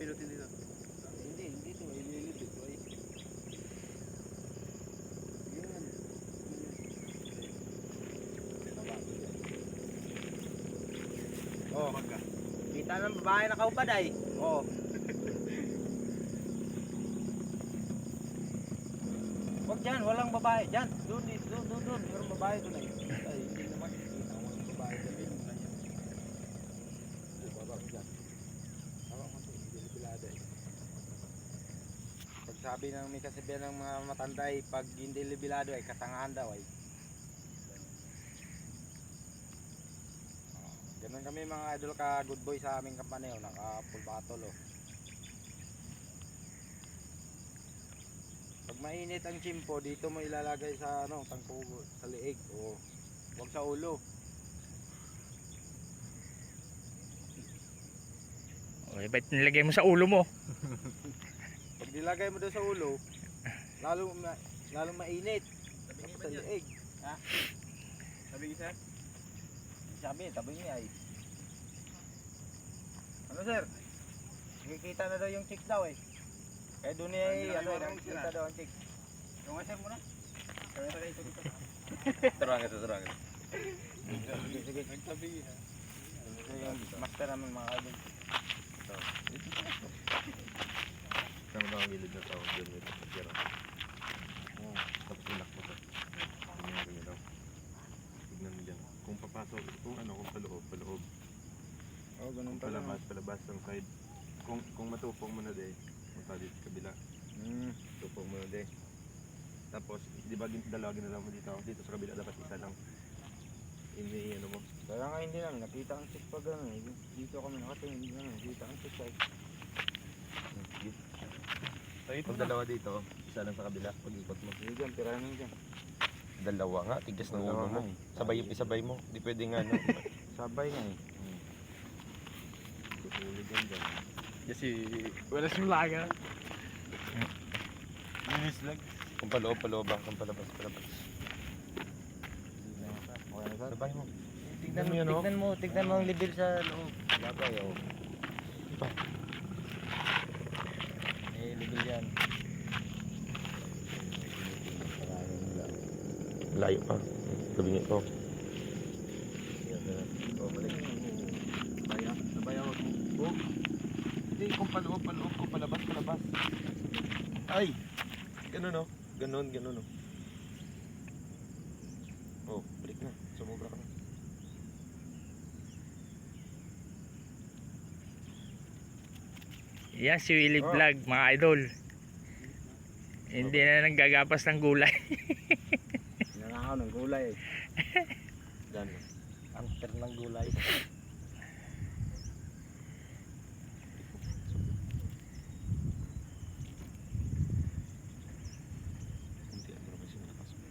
pinutin dito. Hindi to, ililid ito ay. Yan. Oh, magka. Kita ng babae na kaupad ay. Oo. Wag dyan, walang babae. Dyan, doon. Meron babae doon ay. Ay, hindi naman. Kita mo yung babae dyan. Baba ko dyan. Tawag mo ito, hindi libilado eh. Pag sabi ng may kasabihan ng mga matanda ay, pag hindi libilado ay katangahan daw ay. Ganun kami mga idol ka good boy sa aming kampanya, naka full battle oh. Pag mainit ang chimpo, dito mo ilalagay sa ano, tangko sa leeg o wag sa ulo. Okay, ba't nilagay mo sa ulo mo? Pag nilagay mo doon sa ulo, lalong mainit. Tapos sa leeg. Ha? Sabi niya, sir? Sabi, tabi niya ay. Ano sir? Nakikita na daw yung chick daw eh. Kaya doon ay nakikita daw ang chick. Yung nga, sir, muna. Kaya tayo ito dito. Turang. Sige. Nagtabi, ha? Ito yung master naman mga kaibon. Sama na ang gilid na tao dyan ito sa tira. Tapos ilak mo ito. Ganyan daw. Tignan mo dyan. Kung papasok, kung paloob. Oh, ganun pala. Palabas ang side. Kung matupong mo na de, punta dito sa kabila. Tupong mo na de. Tapos, di ba dalawa ginalaw mo dito? Dito sa kabila dapat isa lang. Hindi ano mo. Kaya nga hindi lang, nakita ang chick pa gano'n eh. Dito kami nakatingin, hindi naman, nakita ang chick ay. Pag dalawa dito, isa lang sa kabila. Pag ikot mo. Hindi dyan, tirahin mo dyan. Dalawa nga, tigas ng Dalawa ulo mo. nga. Isabay mo. Di pwede nga no. Sabay nga eh. Tutulog yan dyan. Kasi, wala simulaga. Linis lang. Kung paloob ba? Kung palabas. Okay na sir? Sabay mo. Tignan mo yun, oh. Tignan mo ang level sa loob. Labay oh. Ito. Eh, level yan. Layo pa. Tabingi ko. Sabay ako. Oh. Hindi, kung paloob, kung palabas. Ay! Ganun o. Ganun o. Oh, balik na. Sumubra ka na. Yan si Willie Vlog mga idol. Hindi na nanggagapas ng gulay. Nanakaw ng gulay eh. Dyan. Anter ng gulay. Kunti ang pero kasi malakas mo.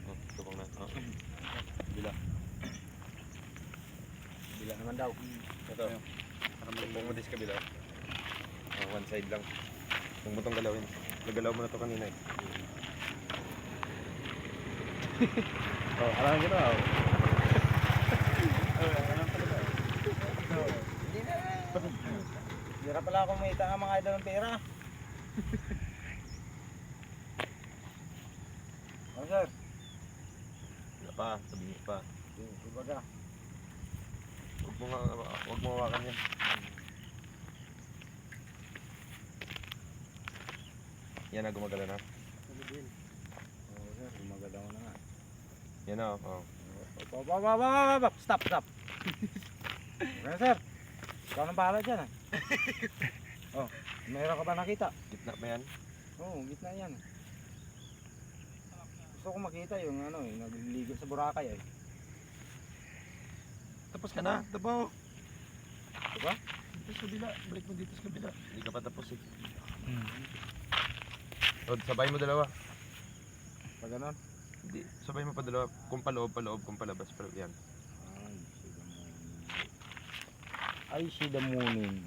Oh, tupang na. Oh. Bila. Bila naman daw. Ito. Tupang mo dis kabila. Oh, one side lang. Huwag mo itong galawin. Nagalaw mo na ito kanina eh. Oh, alam nyo na oh. Hindi na. Hira pala akong may ang mga idol ng pera. Oh sir. Wala pa. Tabingi pa. Ibaga. Huwag mo hawakan yan. Yan na, gumagala na. Oh sir, gumagalaw na nga. Yan na, oh. Stop. Okay sir. Ikaw nang bahala dyan ah. Oh, mayroon ka ba nakita? Gitna pa yan. Oo, gitna yan. Gusto ko makita yung ano eh, nagliligo sa Boracay eh. Tapos ka na. Tapo. Diba? Dito sa kabila. Balik mo dito sa kabila. Hindi ka pa tapos eh. Rod, sabay mo dalawa. Pag ganon. Hindi, sabay mo pa dalawa. Kung paloob, kung palabas. Yan. I see the morning.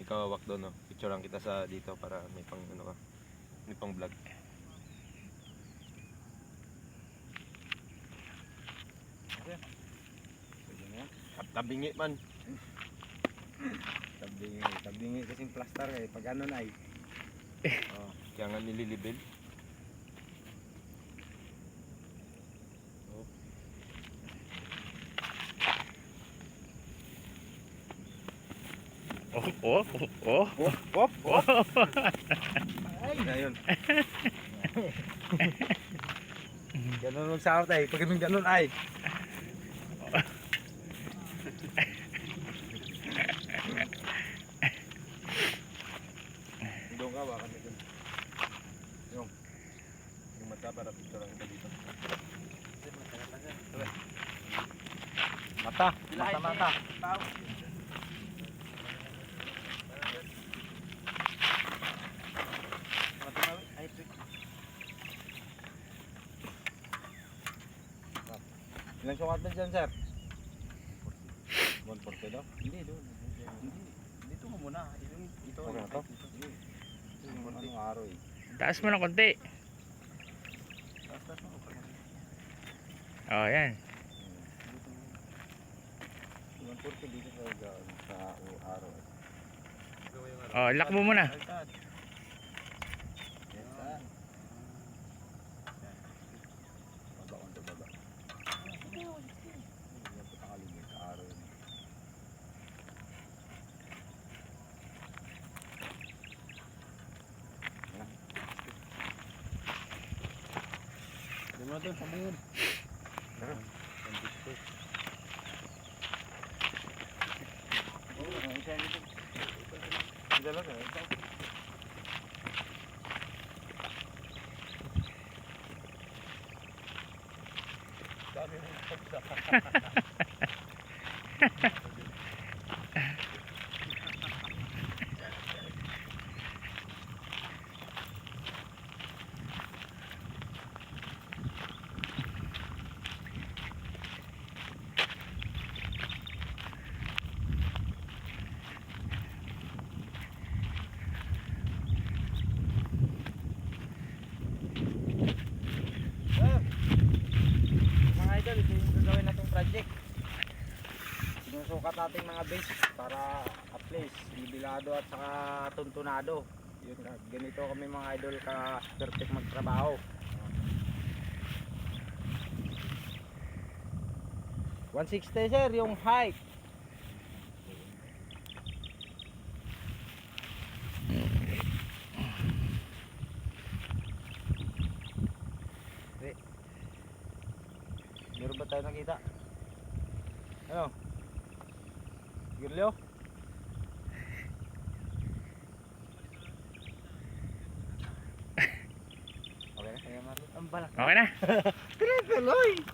Ikaw hawak doon, no? Picturean kita sa dito para may pang ano ka. May pang vlog. Tabingi man. Tabingi kasing plaster eh. Pag ano na eh. Oh, kaya nga nililibil. Oh. Hop, hop. Ay, na yun. Ganun magsahot ay. Pag ganun ay. Doon ka, baka may dun. Yung mata para picture lang kita dito. Mata. Mata. Ilang sukat na dyan, sir? 140 daw? Hindi, doon. Dito mo muna. Ito. Ano to? Anong araw eh? Taas mo ng konti. Oh, yan. 140 dito sa araw eh. Oh, lock mo muna. Yes, sir. Baba konti, baba. Hindi po nakalimit sa araw yun. Hindi mo doon, sabi yun. Tara. Dalaga, ito. Sabi mo, Mga idol, ito yung gagawin natong project. Sinusukat natin mga base para at least libilado at saka tuntunado. Yun, ganito kami mga idol ka perfect magtrabaho. 160 sir yung height. Meron ba tayo nakita? Ano? Girlyo? Okay na? Kaya Marlon? Ang balak. Okay na. Tuloy!